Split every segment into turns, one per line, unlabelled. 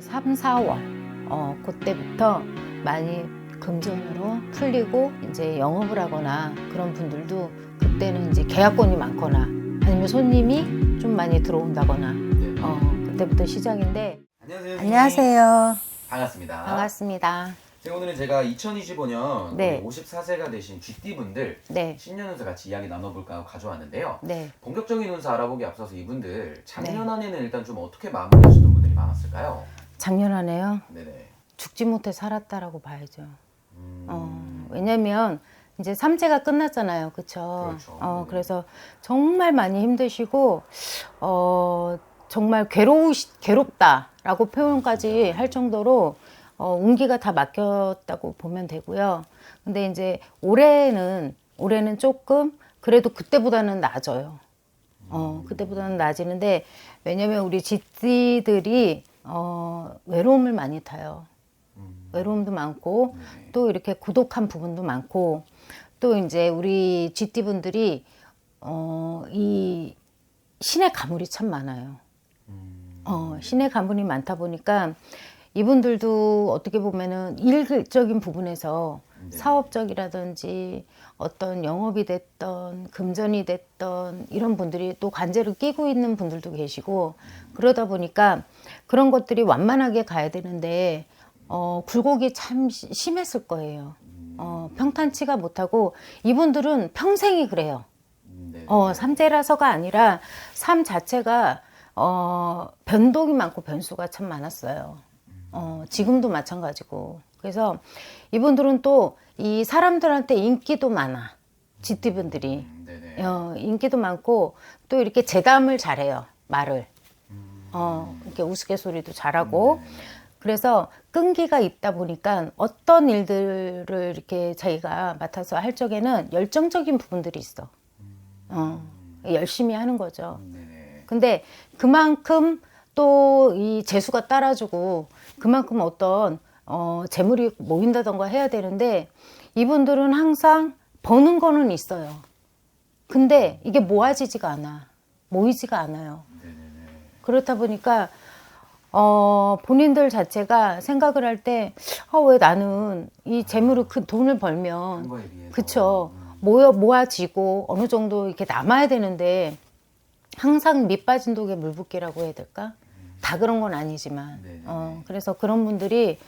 3, 4월 그때부터 많이 금전으로 풀리고 이제 영업을 하거나 그런 분들도 그때는 이제 계약건이 많거나 아니면 손님이 좀 많이 들어온다거나 그때부터 시작인데.
안녕하세요.
안녕하세요.
반갑습니다.
반갑습니다.
오늘은 제가 2025년
네.
54세가 되신 GT분들
네.
신년 운세 같이 이야기 나눠볼까 하고 가져왔는데요.
네.
본격적인 운세 알아보기 앞서서 이분들 작년 한 해는 일단 좀 어떻게 마무리하시던 분들이 많았을까요?
작년 안에요.
네네.
죽지 못해 살았다라고 봐야죠. 왜냐면 이제 삼재가 끝났잖아요. 그쵸?
그렇죠.
그래서 정말 많이 힘드시고, 정말 괴롭다라고 표현까지 할 정도로, 운기가 다 맡겼다고 보면 되고요. 근데 이제 올해는 조금 그래도 그때보다는 낮아요. 그때보다는 낮이는데, 왜냐면 우리 GT들이, 외로움을 많이 타요. 외로움도 많고, 또 이렇게 고독한 부분도 많고, 또 이제 우리 GT분들이, 이 신의 가물이 참 많아요. 신의 가물이 많다 보니까 이분들도 어떻게 보면은 일적인 부분에서 사업적이라든지 어떤 영업이 됐던 금전이 됐던 이런 분들이 또 관제를 끼고 있는 분들도 계시고 그러다 보니까 그런 것들이 완만하게 가야 되는데 굴곡이 참 심했을 거예요. 평탄치가 못하고 이분들은 평생이 그래요. 삼재라서가 아니라 삶 자체가 변동이 많고 변수가 참 많았어요. 지금도 마찬가지고. 그래서 이분들은 또 이 사람들한테 인기도 많아. GT분들이. 인기도 많고 또 이렇게 재담을 잘해요. 말을. 이렇게 우스갯소리도 잘하고. 그래서 끈기가 있다 보니까 어떤 일들을 이렇게 자기가 맡아서 할 적에는 열정적인 부분들이 있어. 열심히 하는 거죠. 근데 그만큼 또 이 재수가 따라주고 그만큼 어떤 재물이 모인다던가 해야 되는데 이분들은 항상 버는 거는 있어요. 근데 이게 모아지지가 않아. 모이지가 않아요. 그렇다 보니까 본인들 자체가 생각을 할 때 왜 나는 이 재물을 그 돈을 벌면 그쵸 모아지고 어느 정도 이렇게 남아야 되는데 항상 밑 빠진 독에 물 붓기라고 해야 될까? 다 그런 건 아니지만 그래서 그런 분들이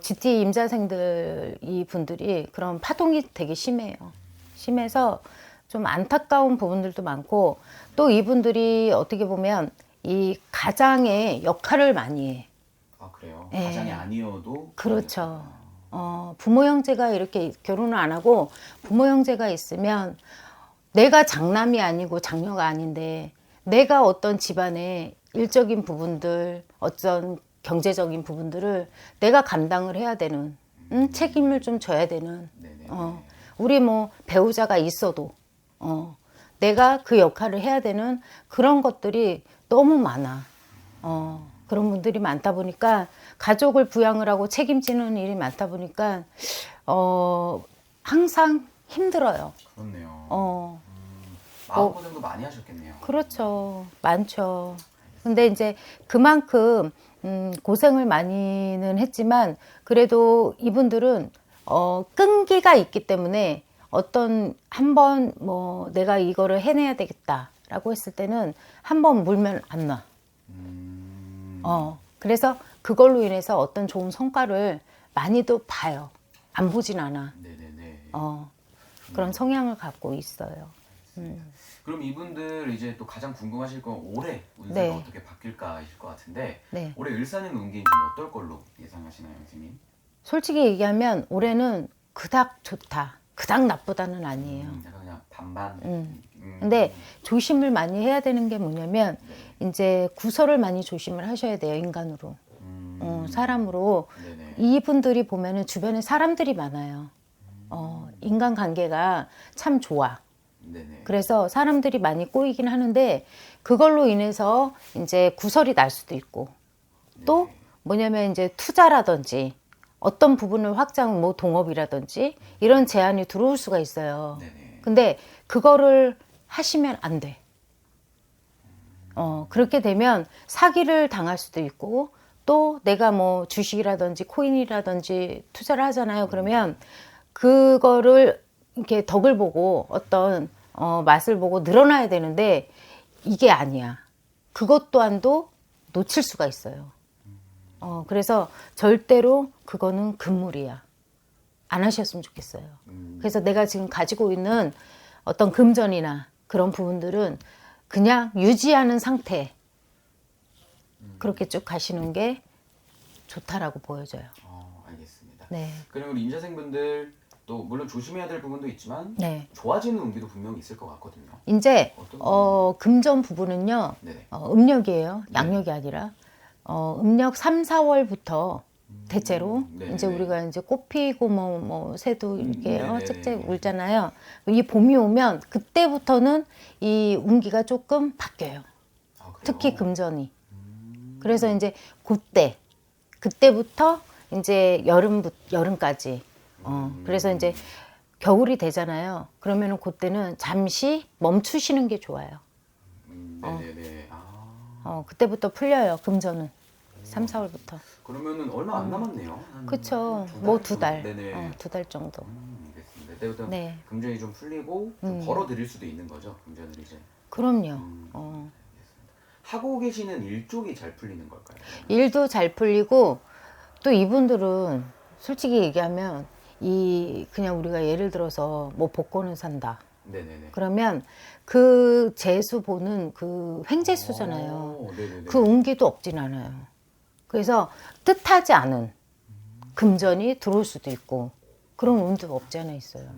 GT 임자생들 이 분들이 그런 파동이 되게 심해요. 심해서 좀 안타까운 부분들도 많고 또 이분들이 어떻게 보면 이 가장의 역할을 많이 해.
아 그래요?
네.
가장이 아니어도
그렇죠. 부모 형제가 이렇게 결혼을 안 하고 부모 형제가 있으면 내가 장남이 아니고 장녀가 아닌데 내가 어떤 집안의 일적인 부분들, 어떤 경제적인 부분들을 내가 감당을 해야 되는 책임을 좀 져야 되는 우리 뭐 배우자가 있어도 내가 그 역할을 해야 되는 그런 것들이 너무 많아. 그런 분들이 많다 보니까 가족을 부양을 하고 책임지는 일이 많다 보니까 항상 힘들어요.
그렇네요. 마음고생도 많이 하셨겠네요.
그렇죠. 많죠. 근데 이제 그만큼 고생을 많이는 했지만 그래도 이분들은 끈기가 있기 때문에 어떤 한번 뭐 내가 이거를 해내야 되겠다라고 했을 때는 한번 물면 안 나. 그래서 그걸로 인해서 어떤 좋은 성과를 많이도 봐요. 안 보진 않아. 그런 성향을 갖고 있어요.
그럼 이분들 이제 또 가장 궁금하실 건 올해 운세가 어떻게 바뀔까이실 것 같은데 올해 을사년 운기는 좀 어떨 걸로 예상하시나요, 선생님?
솔직히 얘기하면 올해는 그닥 좋다, 그닥 나쁘다는 아니에요.
약간 그냥 반반.
근데 조심을 많이 해야 되는 게 뭐냐면 이제 구설을 많이 조심을 하셔야 돼요, 인간으로. 사람으로. 이분들이 보면은 주변에 사람들이 많아요. 인간 관계가 참 좋아. 그래서 사람들이 많이 꼬이긴 하는데 그걸로 인해서 이제 구설이 날 수도 있고 또 뭐냐면 이제 투자라든지 어떤 부분을 확장 뭐 동업이라든지 이런 제안이 들어올 수가 있어요. 근데 그거를 하시면 안 돼. 그렇게 되면 사기를 당할 수도 있고 또 내가 뭐 주식이라든지 코인이라든지 투자를 하잖아요. 그러면 그거를 이렇게 덕을 보고 어떤 맛을 보고 늘어나야 되는데 이게 아니야. 그것 또한도 놓칠 수가 있어요. 그래서 절대로 그거는 금물이야. 안 하셨으면 좋겠어요. 그래서 내가 지금 가지고 있는 어떤 금전이나 그런 부분들은 그냥 유지하는 상태 그렇게 쭉 가시는 게 좋다라고 보여져요.
알겠습니다.
네.
그럼 우리 임자생분들 또 물론 조심해야 될 부분도 있지만
네.
좋아지는 운기도 분명히 있을 것 같거든요.
이제 금전 부분은요.
네네.
음력이에요. 양력이 아니라 음력 3, 4월부터 대체로
네네네.
이제 우리가 이제 꽃 피고 뭐 새도 이렇게
네네네.
짹짹 울잖아요. 이 봄이 오면 그때부터는 이 운기가 조금 바뀌어요.
그래요?
특히 금전이. 그래서 이제 그때부터 이제 여름까지. 그래서 이제 겨울이 되잖아요. 그러면은 그때는 잠시 멈추시는 게 좋아요.
네네네.
그때부터 풀려요. 금전은 3, 4월부터.
그러면은 얼마 안 남았네요.
그쵸. 뭐 2달.
네네.
2달 정도.
알겠습니다. 그때부터
네.
금전이 좀 풀리고 좀 벌어들일 수도 있는 거죠. 금전을 이제.
그럼요.
하고 계시는 일 쪽이 잘 풀리는 걸까요?
일도 잘 풀리고 또 이분들은 솔직히 얘기하면 그냥 우리가 예를 들어서 뭐 복권을 산다.
네네네.
그러면 그 재수 보는 그 횡재수잖아요.
네네네.
그 운기도 없진 않아요. 그래서 뜻하지 않은 금전이 들어올 수도 있고 그런 운도 없지 않아 있어요.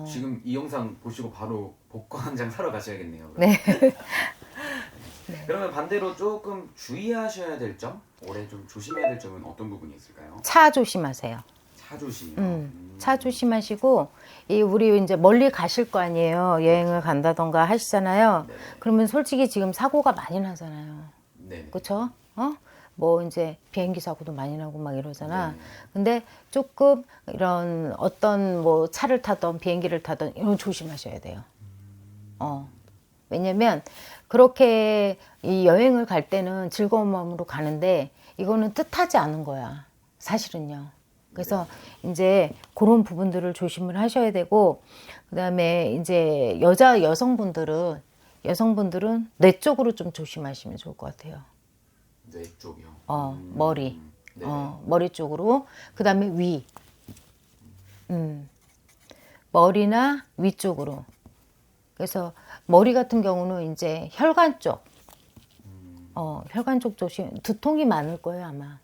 지금 이 영상 보시고 바로 복권 한 장 사러 가셔야겠네요. 그럼.
네.
그러면 반대로 조금 주의하셔야 될 점, 올해 좀 조심해야 될 점은 어떤 부분이 있을까요?
차 조심하세요.
차 조심이요.
차 조심하시고 우리 이제 멀리 가실 거 아니에요. 여행을 간다던가 하시잖아요.
네네.
그러면 솔직히 지금 사고가 많이 나잖아요.
네네.
그렇죠? 뭐 이제 비행기 사고도 많이 나고 막 이러잖아.
네네.
근데 조금 이런 어떤 뭐 차를 타던 비행기를 타던 이런 조심하셔야 돼요. 왜냐면 그렇게 이 여행을 갈 때는 즐거운 마음으로 가는데 이거는 뜻하지 않은 거야. 사실은요. 그래서 이제 그런 부분들을 조심을 하셔야 되고 그다음에 이제 여성분들은 뇌 쪽으로 좀 조심하시면 좋을 것 같아요.
뇌 쪽이요.
머리.
네.
머리 쪽으로. 그다음에 위. 머리나 위 쪽으로. 그래서 머리 같은 경우는 이제 혈관 쪽. 혈관 쪽 조심. 두통이 많을 거예요, 아마.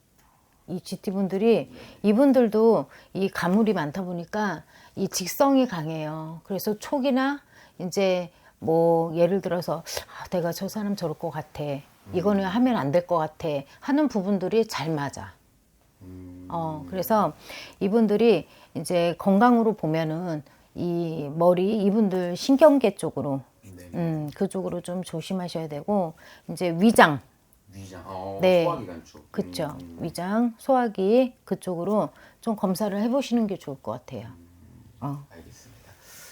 이 GT분들이, 이분들도 이 가물이 많다 보니까 이 직성이 강해요. 그래서 촉이나 이제 뭐 예를 들어서 내가 저 사람 저럴 것 같아. 이거는 하면 안 될 것 같아. 하는 부분들이 잘 맞아. 그래서 이분들이 이제 건강으로 보면은 이 머리, 이분들 신경계 쪽으로, 그쪽으로 좀 조심하셔야 되고, 이제 위장.
네. 소화기관 쪽.
그쵸. 위장, 소화기 그쪽으로 좀 검사를 해보시는 게 좋을 것 같아요.
알겠습니다.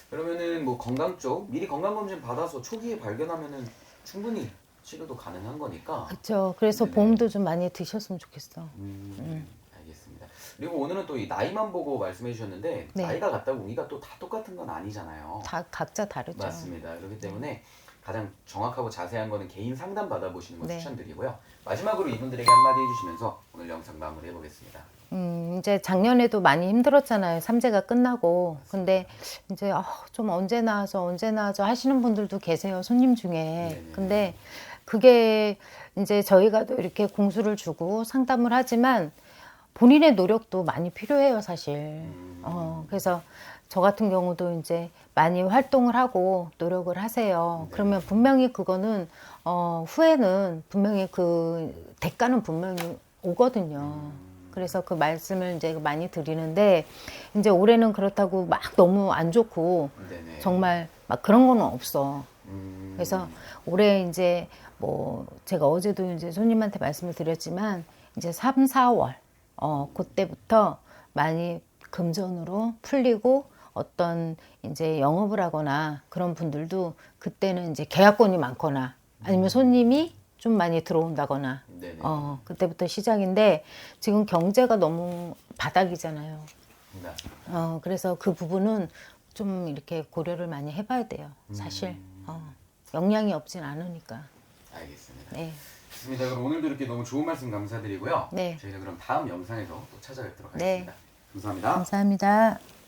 그러면은 뭐 건강 쪽 미리 건강검진 받아서 초기에 발견하면은 충분히 치료도 가능한 거니까.
그쵸. 그래서
네네.
보험도 좀 많이 드셨으면 좋겠어.
알겠습니다. 그리고 오늘은 또 이 나이만 보고 말씀해 주셨는데
네.
나이가 같다고 우리가 또 다 똑같은 건 아니잖아요.
다 각자 다르죠.
맞습니다. 그렇기 때문에 가장 정확하고 자세한 거는 개인 상담 받아보시는 거
네.
추천드리고요. 마지막으로 이분들에게 한마디 해주시면서 오늘 영상 마무리해 보겠습니다.
이제 작년에도 많이 힘들었잖아요. 삼재가 끝나고. 근데 이제 좀 언제 나와서 하시는 분들도 계세요. 손님 중에.
네네.
근데 그게 이제 저희가 또 이렇게 공수를 주고 상담을 하지만 본인의 노력도 많이 필요해요, 사실. 그래서 저 같은 경우도 이제 많이 활동을 하고 노력을 하세요. 그러면 분명히 그거는 후에는 분명히 그 대가는 분명히 오거든요. 그래서 그 말씀을 이제 많이 드리는데 이제 올해는 그렇다고 막 너무 안 좋고
네네.
정말 막 그런 거는 없어. 그래서 올해 이제 뭐 제가 어제도 이제 손님한테 말씀을 드렸지만 이제 3, 4월 그때부터 많이 금전으로 풀리고 어떤 이제 영업을 하거나 그런 분들도 그때는 이제 계약권이 많거나 아니면 손님이 좀 많이 들어온다거나
네네.
그때부터 시작인데 지금 경제가 너무 바닥이잖아요.
네.
그래서 그 부분은 좀 이렇게 고려를 많이 해봐야 돼요. 사실 영향이 없진 않으니까.
알겠습니다.
네.
좋습니다. 그럼 오늘도 이렇게 너무 좋은 말씀 감사드리고요.
네.
저희는 그럼 다음 영상에서 또 찾아뵙도록
네.
하겠습니다. 감사합니다.
감사합니다.